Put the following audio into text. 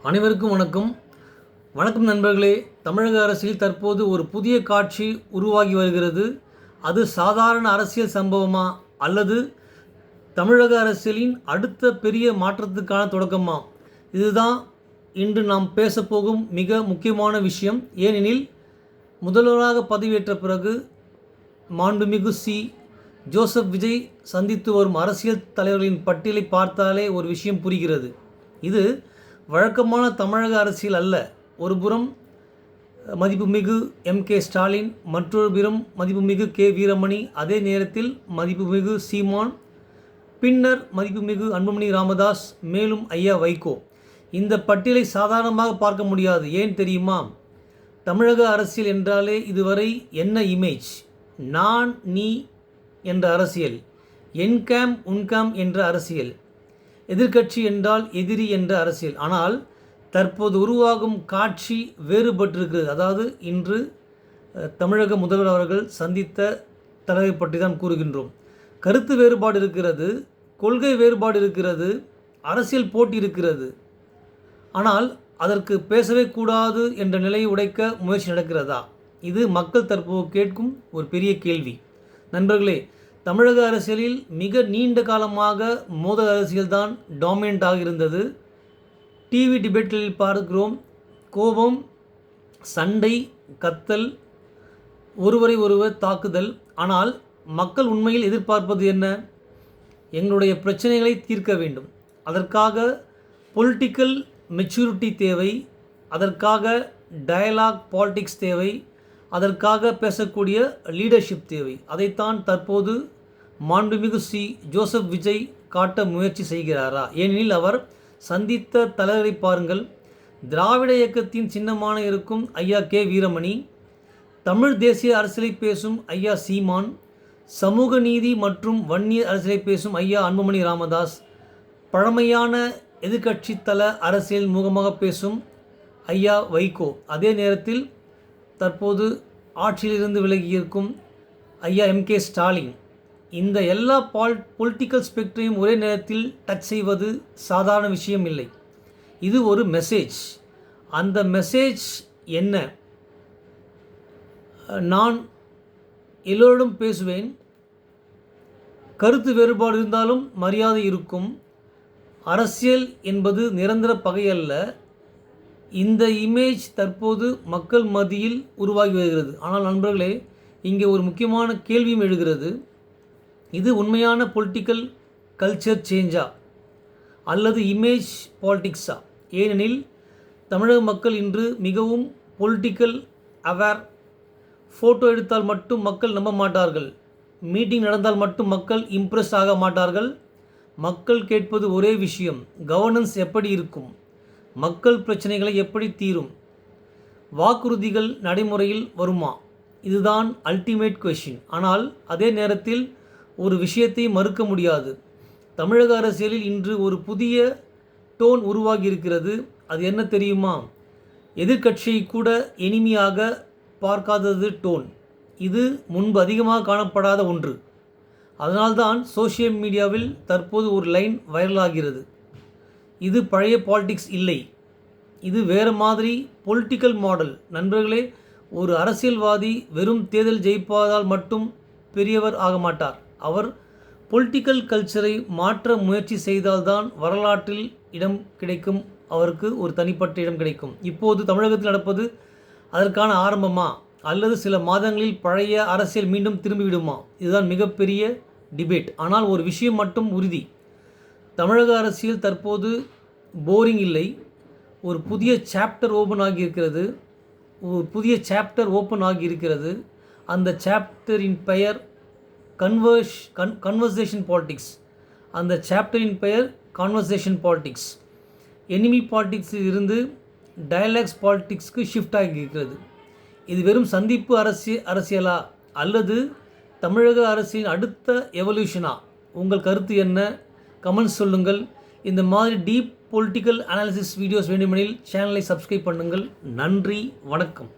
அனைவருக்கும் வணக்கம். வணக்கம் நண்பர்களே. தமிழக அரசியல் தற்போது ஒரு புதிய காட்சி உருவாகி வருகிறது. அது சாதாரண அரசியல் சம்பவமா அல்லது தமிழக அரசியலின் அடுத்த பெரிய மாற்றத்துக்கான தொடக்கமா? இதுதான் இன்று நாம் பேசப்போகும் மிக முக்கியமான விஷயம். ஏனெனில் முதல்வராக பதவியேற்ற பிறகு மாண்புமிகு ஜோசப் விஜய் சந்தித்து வரும் அரசியல் தலைவர்களின் பட்டியலை பார்த்தாலே ஒரு விஷயம் புரிகிறது. இது வழக்கமான தமிழக அரசியல் அல்ல. ஒரு புறம் மதிப்புமிகு MK ஸ்டாலின், மற்றொரு புறம் மதிப்புமிகு K வீரமணி, அதே நேரத்தில் மதிப்புமிகு சீமான், பின்னர் மதிப்புமிகு அன்புமணி ராமதாஸ், மேலும் ஐயா வைகோ. இந்த பட்டியலை சாதாரணமாக பார்க்க முடியாது. ஏன் தெரியுமா? தமிழக அரசியல் என்றாலே இதுவரை என்ன இமேஜ்? நான் நீ என்ற அரசியல், என் கேம் உன் கேம் என்ற அரசியல், எதிர்க்கட்சி என்றால் எதிரி என்ற அரசியல். ஆனால் தற்போது உருவாகும் காட்சி வேறுபட்டிருக்கிறது. அதாவது இன்று தமிழக முதல்வர் அவர்கள் சந்தித்த தலைவை பற்றி தான் கூறுகின்றோம். கருத்து வேறுபாடு இருக்கிறது, கொள்கை வேறுபாடு இருக்கிறது, அரசியல் போட்டி இருக்கிறது. ஆனால் அதற்கு பேசவே கூடாது என்ற நிலையை உடைக்க முயற்சி நடக்கிறதா? இது மக்கள் தற்போது கேட்கும் ஒரு பெரிய கேள்வி. நண்பர்களே, தமிழக அரசியலில் மிக நீண்ட காலமாக மோதல் அரசியல் தான் டாமினண்டாக இருந்தது. டிவி டிபேட்களில் பார்க்கிறோம், கோபம், சண்டை, கத்தல், ஒருவரை ஒருவர் தாக்குதல். ஆனால் மக்கள் உண்மையில் எதிர்பார்ப்பது என்ன? எங்களுடைய பிரச்சனைகளை தீர்க்க வேண்டும். அதற்காக பொலிட்டிக்கல் மெச்சூரிட்டி தேவை, அதற்காக டயலாக் பாலிடிக்ஸ் தேவை, அதற்காக பேசக்கூடிய லீடர்ஷிப் தேவை. அதைத்தான் தற்போது மாண்புமிகு ஜோசப் விஜய் காட்ட முயற்சி செய்கிறாரா? ஏனெனில் அவர் சந்தித்த தலைவரை பாருங்கள். திராவிட இயக்கத்தின் சின்னமான இருக்கும் ஐயா K வீரமணி, தமிழ் தேசிய அரசியலை பேசும் ஐயா சீமான், சமூக நீதி மற்றும் வன்னியர் அரசியலை பேசும் ஐயா அன்புமணி ராமதாஸ், பழமையான எதிர்க்கட்சி தள அரசியல் முகமாக பேசும் ஐயா வைகோ, அதே நேரத்தில் தற்போது ஆட்சியிலிருந்து விலகியிருக்கும் ஐயா MK ஸ்டாலின். இந்த எல்லா பொலிட்டிக்கல் ஸ்பெக்ட்ரையும் ஒரே நேரத்தில் டச் செய்வது சாதாரண விஷயம் இல்லை. இது ஒரு மெசேஜ். அந்த மெசேஜ் என்ன? நான் எல்லோரிடம் பேசுவேன். கருத்து வேறுபாடு இருந்தாலும் மரியாதை இருக்கும். அரசியல் என்பது நிரந்தர பகை அல்ல. இந்த இமேஜ் தற்போது மக்கள் மத்தியில் உருவாகி வருகிறது. ஆனால் நண்பர்களே, இங்கே ஒரு முக்கியமான கேள்வியும் எழுகிறது. இது உண்மையான பொலிட்டிக்கல் கல்ச்சர் சேஞ்சா அல்லது இமேஜ் பாலிடிக்ஸா? ஏனெனில் தமிழக மக்கள் இன்று மிகவும் பொலிட்டிக்கல் அவேர். ஃபோட்டோ எடுத்தால் மட்டும் மக்கள் நம்ப மாட்டார்கள். மீட்டிங் நடந்தால் மட்டும் மக்கள் இம்ப்ரெஸ் ஆக மாட்டார்கள். மக்கள் கேட்பது ஒரே விஷயம்: கவர்னன்ஸ் எப்படி இருக்கும்? மக்கள் பிரச்சனைகளை எப்படி தீரும்? வாக்குறுதிகள் நடைமுறையில் வருமா? இதுதான் அல்டிமேட் கொஷின். ஆனால் அதே நேரத்தில் ஒரு விஷயத்தை மறுக்க முடியாது. தமிழக அரசியலில் இன்று ஒரு புதிய டோன் உருவாகி இருக்கிறது. அது என்ன தெரியுமா? எதிர்க்கட்சியை கூட எளிமையாக பார்க்காதது டோன். இது முன்பு அதிகமாக காணப்படாத ஒன்று. அதனால்தான் சோஷியல் மீடியாவில் தற்போது ஒரு லைன் வைரலாகிறது. இது பழைய பாலிடிக்ஸ் இல்லை, இது வேறு மாதிரி பொலிட்டிக்கல் மாடல். நண்பர்களே, ஒரு அரசியல்வாதி வெறும் தேர்தல் ஜெயிப்பதால் மட்டும் பெரியவர் ஆக மாட்டார். அவர் பொலிட்டிக்கல் கல்ச்சரை மாற்ற முயற்சி செய்தால்தான் வரலாற்றில் இடம் கிடைக்கும். அவருக்கு ஒரு தனிப்பட்ட இடம் கிடைக்கும். இப்போது தமிழகத்தில் நடப்பது அதற்கான ஆரம்பமா அல்லது சில மாதங்களில் பழைய அரசியல் மீண்டும் திரும்பிவிடுமா? இதுதான் மிகப்பெரிய டிபேட். ஆனால் ஒரு விஷயம் மட்டும் உறுதி: தமிழக அரசியல் தற்போது போரிங் இல்லை. ஒரு புதிய சாப்டர் ஓப்பன் ஆகியிருக்கிறது. அந்த சாப்டரின் பெயர் கன்வர்சேஷன் பாலிடிக்ஸ். அந்த சாப்டரின் பெயர் கான்வர்சேஷன் பாலிடிக்ஸ். எனிமி பாலிடிக்ஸில் இருந்து டயலாக்ஸ் பாலிடிக்ஸ்க்கு ஷிஃப்ட் ஆகியிருக்கிறது. இது வெறும் சந்திப்பு அரசியலா அல்லது தமிழக அரசியலின் அடுத்த எவல்யூஷனா? உங்கள் கருத்து என்ன? கமெண்ட்ஸ் சொல்லுங்கள். இந்த மாதிரி டீப் பொலிட்டிக்கல் அனாலிசிஸ் வீடியோஸ் வேண்டுமெனில் சேனலை சப்ஸ்கிரைப் பண்ணுங்கள். நன்றி, வணக்கம்.